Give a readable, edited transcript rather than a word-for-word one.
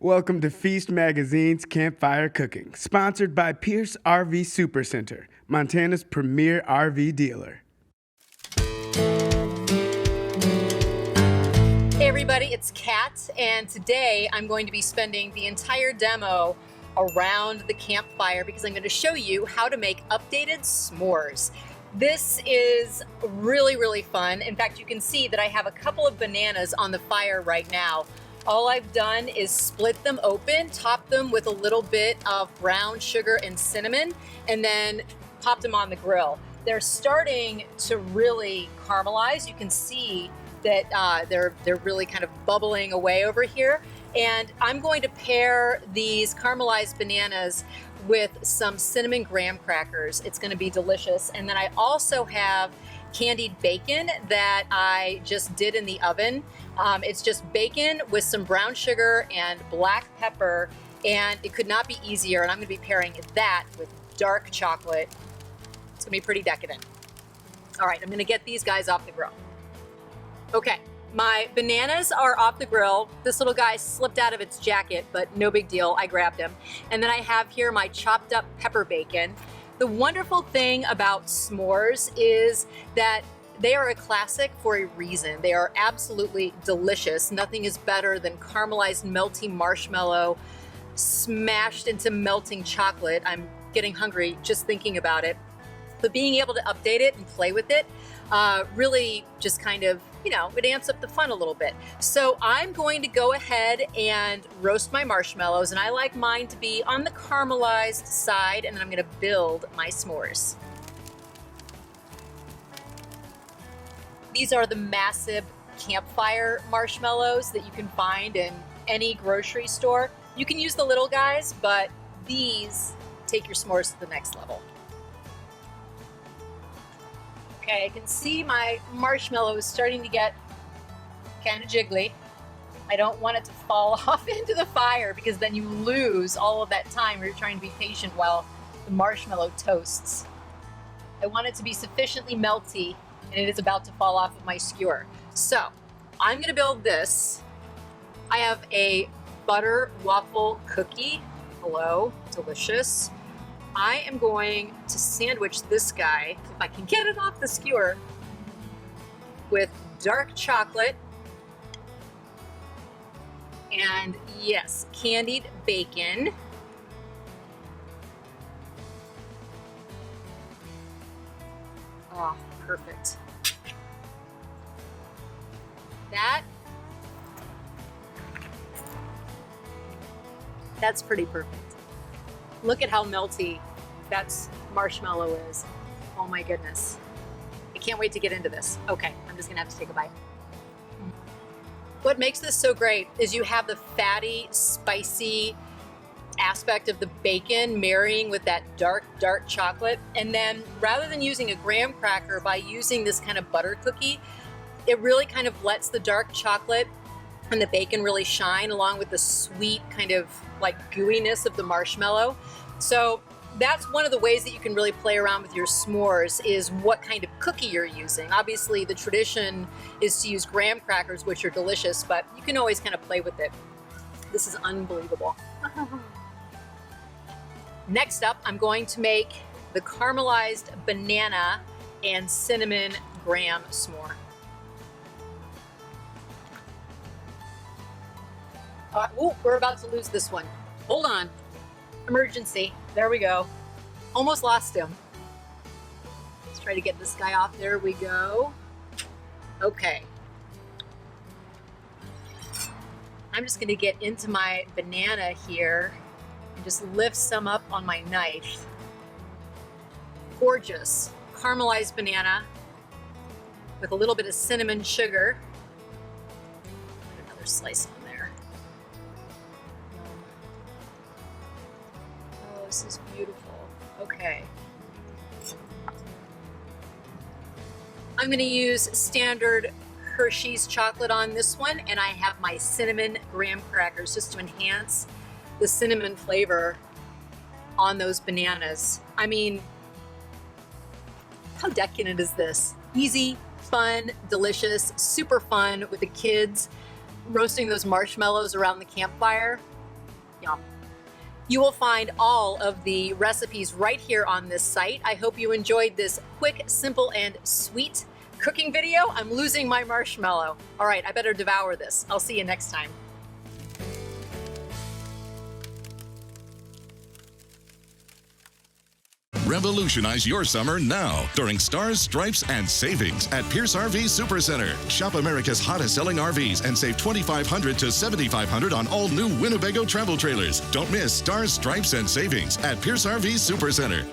Welcome to Feast Magazine's Campfire Cooking, sponsored by Pierce RV Supercenter, Montana's premier RV dealer. Hey everybody, it's Cat, and today I'm going to be spending the entire demo around the campfire because I'm going to show you how to make updated s'mores. This is really fun. In fact, you can see that I have a couple of bananas on the fire right now. All I've done is split them open, top them with a little bit of brown sugar and cinnamon, and then popped them on the grill. They're starting to really caramelize. You can see that they're really kind of bubbling away over here. And I'm going to pair these caramelized bananas with some cinnamon graham crackers. It's going to be delicious. And then I also have candied bacon that I just did in the oven. It's just bacon with some brown sugar and black pepper, and it could not be easier. And I'm going to be pairing that with dark chocolate. It's going to be pretty decadent. All right, I'm going to get these guys off the grill. Okay, my bananas are off the grill. This little guy slipped out of its jacket, but no big deal. I grabbed him. And then I have here my chopped up pepper bacon. The wonderful thing about s'mores is that they are a classic for a reason. They are absolutely delicious. Nothing is better than caramelized melty marshmallow smashed into melting chocolate. I'm getting hungry just thinking about it. But being able to update it and play with it really just kind of, it amps up the fun a little bit. So I'm going to go ahead and roast my marshmallows, and I like mine to be on the caramelized side, and then I'm going to build my s'mores. These are the massive campfire marshmallows that you can find in any grocery store. You can use the little guys, but these take your s'mores to the next level. Okay, I can see my marshmallow is starting to get kind of jiggly. I don't want it to fall off into the fire because then you lose all of that time where you're trying to be patient while the marshmallow toasts. I want it to be sufficiently melty, and it is about to fall off of my skewer. So I'm going to build this. I have a butter waffle cookie. Hello, delicious. I am going to sandwich this guy, if I can get it off the skewer, with dark chocolate and, yes, candied bacon. Oh, perfect. That's pretty perfect. Look at how melty that marshmallow is. Oh my goodness. I can't wait to get into this. Okay, I'm just gonna have to take a bite. What makes this so great is you have the fatty, spicy aspect of the bacon marrying with that dark chocolate. And then rather than using a graham cracker, by using this kind of butter cookie, it really kind of lets the dark chocolate and the bacon really shine along with the sweet kind of like gooiness of the marshmallow. So that's one of the ways that you can really play around with your s'mores, is what kind of cookie you're using. Obviously the tradition is to use graham crackers, which are delicious, but you can always kind of play with it. This is unbelievable. Next up, I'm going to make the caramelized banana and cinnamon graham s'more. Oh, we're about to lose this one. Hold on. Emergency. There we go. Almost lost him. Let's try to get this guy off. There we go. Okay. I'm just going to get into my banana here and just lift some up on my knife. Gorgeous. Caramelized banana with a little bit of cinnamon sugar. Put another slice on there. Oh, this is beautiful. Okay. I'm going to use standard Hershey's chocolate on this one, and I have my cinnamon graham crackers just to enhance the cinnamon flavor on those bananas. I mean, how decadent is this? Easy, fun, delicious, super fun with the kids, roasting those marshmallows around the campfire. Yum. You will find all of the recipes right here on this site. I hope you enjoyed this quick, simple, and sweet cooking video. I'm losing my marshmallow. All right, I better devour this. I'll see you next time. Revolutionize your summer now during Stars, Stripes, and Savings at Pierce RV Supercenter. Shop America's hottest selling RVs and save $2,500 to $7,500 on all new Winnebago travel trailers. Don't miss Stars, Stripes, and Savings at Pierce RV Supercenter.